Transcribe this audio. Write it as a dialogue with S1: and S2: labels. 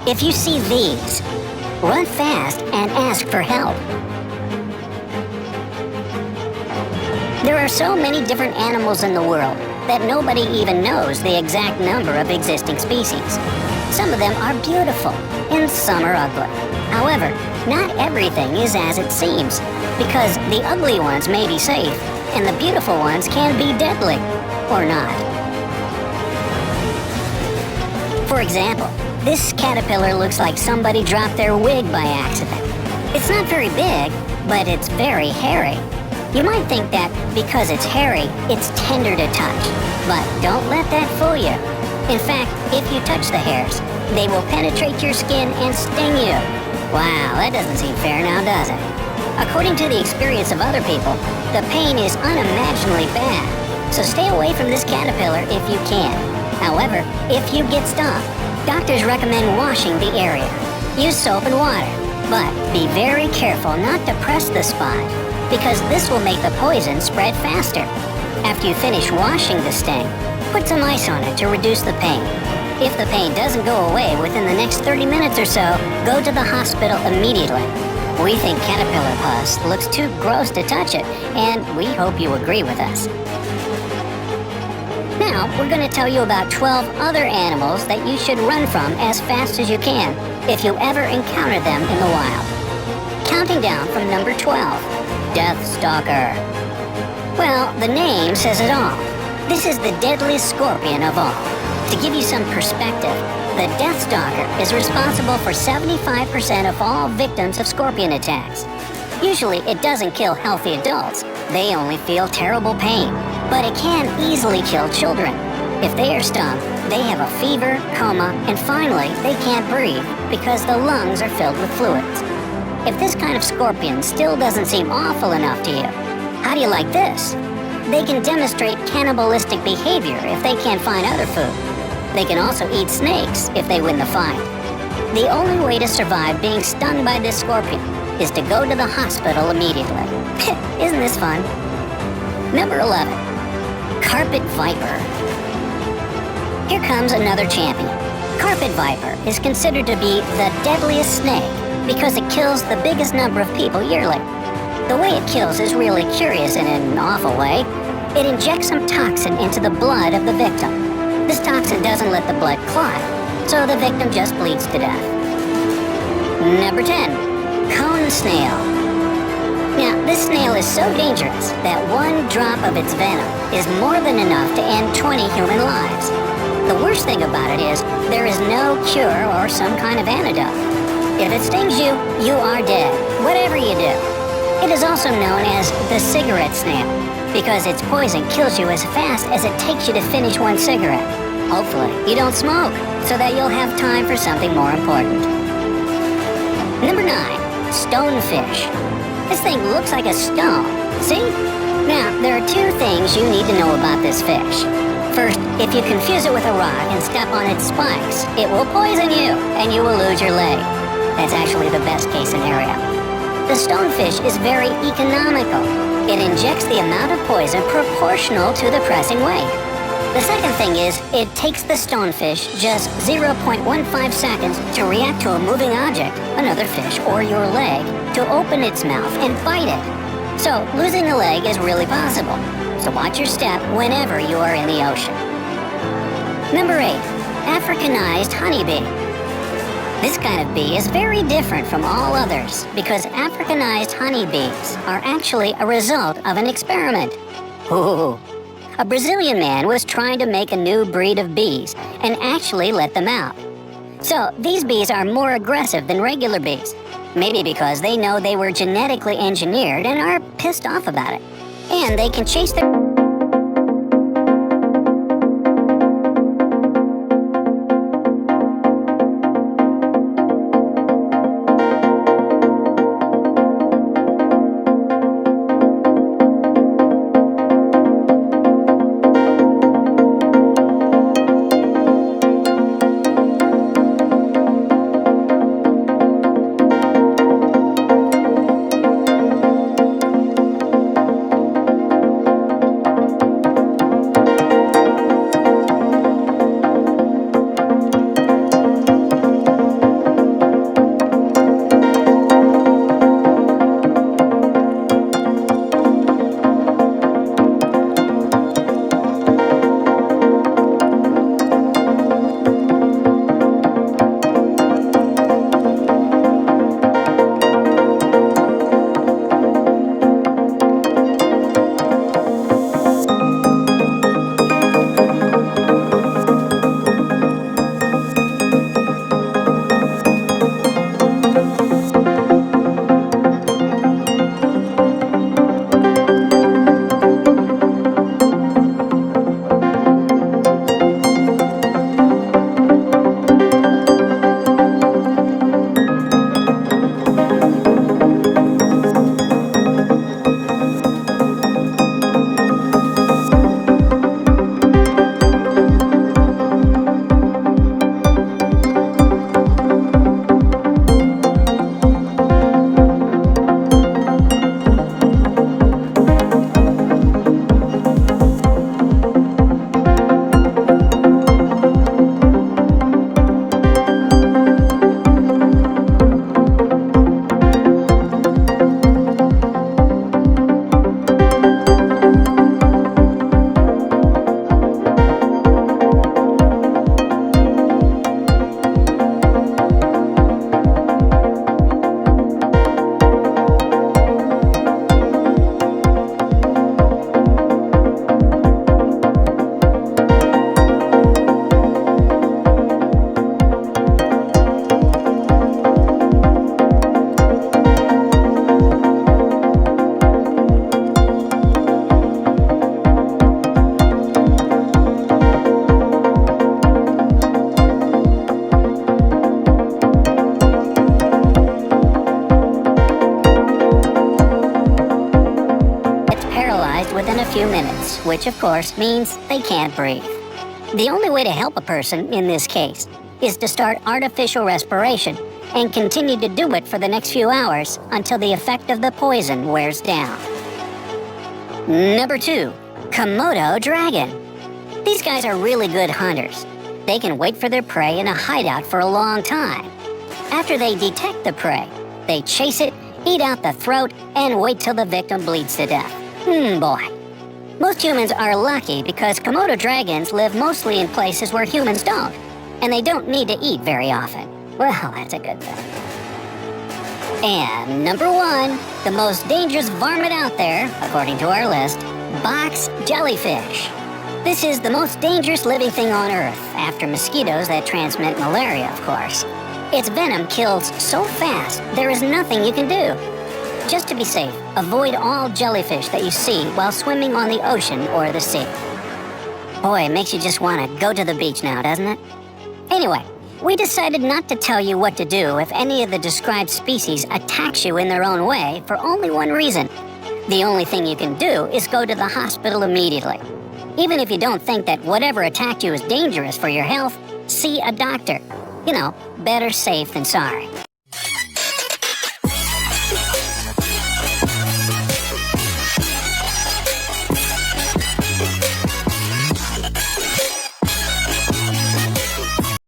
S1: If you see these, run fast and ask for help. There are so many different animals in the world that nobody even knows the exact number of existing species. Some of them are beautiful and some are ugly. However, not everything is as it seems, because the ugly ones may be safe and the beautiful ones can be deadly, or not. For example, this caterpillar looks like somebody dropped their wig by accident. It's not very big, but it's very hairy. You might think that because it's hairy, it's tender to touch, but don't let that fool you. In fact, if you touch the hairs, they will penetrate your skin and sting you. Wow, that doesn't seem fair now, does it? According to the experience of other people, the pain is unimaginably bad, so stay away from this caterpillar if you can. However, if you get stung, doctors recommend washing the area. Use soap and water, but be very careful not to press the spot, because this will make the poison spread faster. After you finish washing the sting, put some ice on it to reduce the pain. If the pain doesn't go away within the next 30 minutes or so, go to the hospital immediately. We think caterpillar pus looks too gross to touch it, and we hope you agree with us. Now, we're going to tell you about 12 other animals that you should run from as fast as you can if you ever encounter them in the wild. Counting down from number 12, Deathstalker. Well, the name says it all. This is the deadliest scorpion of all. To give you some perspective, the Deathstalker is responsible for 75% of all victims of scorpion attacks. Usually, it doesn't kill healthy adults. They only feel terrible pain. But it can easily kill children. If they are stung, they have a fever, coma, and finally, they can't breathe because the lungs are filled with fluids. If this kind of scorpion still doesn't seem awful enough to you, how do you like this? They can demonstrate cannibalistic behavior if they can't find other food. They can also eat snakes if they win the fight. The only way to survive being stung by this scorpion is to go to the hospital immediately. Isn't this fun? Number 11. Carpet Viper. Here comes another champion. Carpet Viper is considered to be the deadliest snake because it kills the biggest number of people yearly. The way it kills is really curious in an awful way. It injects some toxin into the blood of the victim. This toxin doesn't let the blood clot, so the victim just bleeds to death. Number 10. Cone Snail. Now, this snail is so dangerous that one drop of its venom is more than enough to end 20 human lives. The worst thing about it is there is no cure or some kind of antidote. If it stings you, you are dead, whatever you do. It is also known as the cigarette snail because its poison kills you as fast as it takes you to finish one cigarette. Hopefully, you don't smoke so that you'll have time for something more important. Number 9. Stonefish. This thing looks like a stone. See? Now, there are two things you need to know about this fish. First, if you confuse it with a rock and step on its spikes, it will poison you and you will lose your leg. That's actually the best case scenario. The stonefish is very economical. It injects the amount of poison proportional to the pressing weight. The second thing is, it takes the stonefish just 0.15 seconds to react to a moving object, another fish, or your leg, to open its mouth and bite it. So, losing a leg is really possible. So watch your step whenever you are in the ocean. Number 8. Africanized honeybee. This kind of bee is very different from all others because Africanized honeybees are actually a result of an experiment. Ooh. A Brazilian man was trying to make a new breed of bees and actually let them out. So, these bees are more aggressive than regular bees. Maybe because they know they were genetically engineered and are pissed off about it. And they can chase their... paralyzed within a few minutes, which of course means they can't breathe. The only way to help a person in this case is to start artificial respiration and continue to do it for the next few hours until the effect of the poison wears down. Number 2. Komodo dragon. These guys are really good hunters. They can wait for their prey in a hideout for a long time. After they detect the prey, they chase it, eat out the throat, and wait till the victim bleeds to death. Boy. Most humans are lucky because Komodo dragons live mostly in places where humans don't, and they don't need to eat very often. Well, that's a good thing. And number 1, the most dangerous varmint out there, according to our list, box jellyfish. This is the most dangerous living thing on Earth, after mosquitoes that transmit malaria, of course. Its venom kills so fast, there is nothing you can do. Just to be safe, avoid all jellyfish that you see while swimming on the ocean or the sea. Boy, it makes you just want to go to the beach now, doesn't it? Anyway, we decided not to tell you what to do if any of the described species attacks you in their own way for only one reason. The only thing you can do is go to the hospital immediately. Even if you don't think that whatever attacked you is dangerous for your health, see a doctor. You know, better safe than sorry.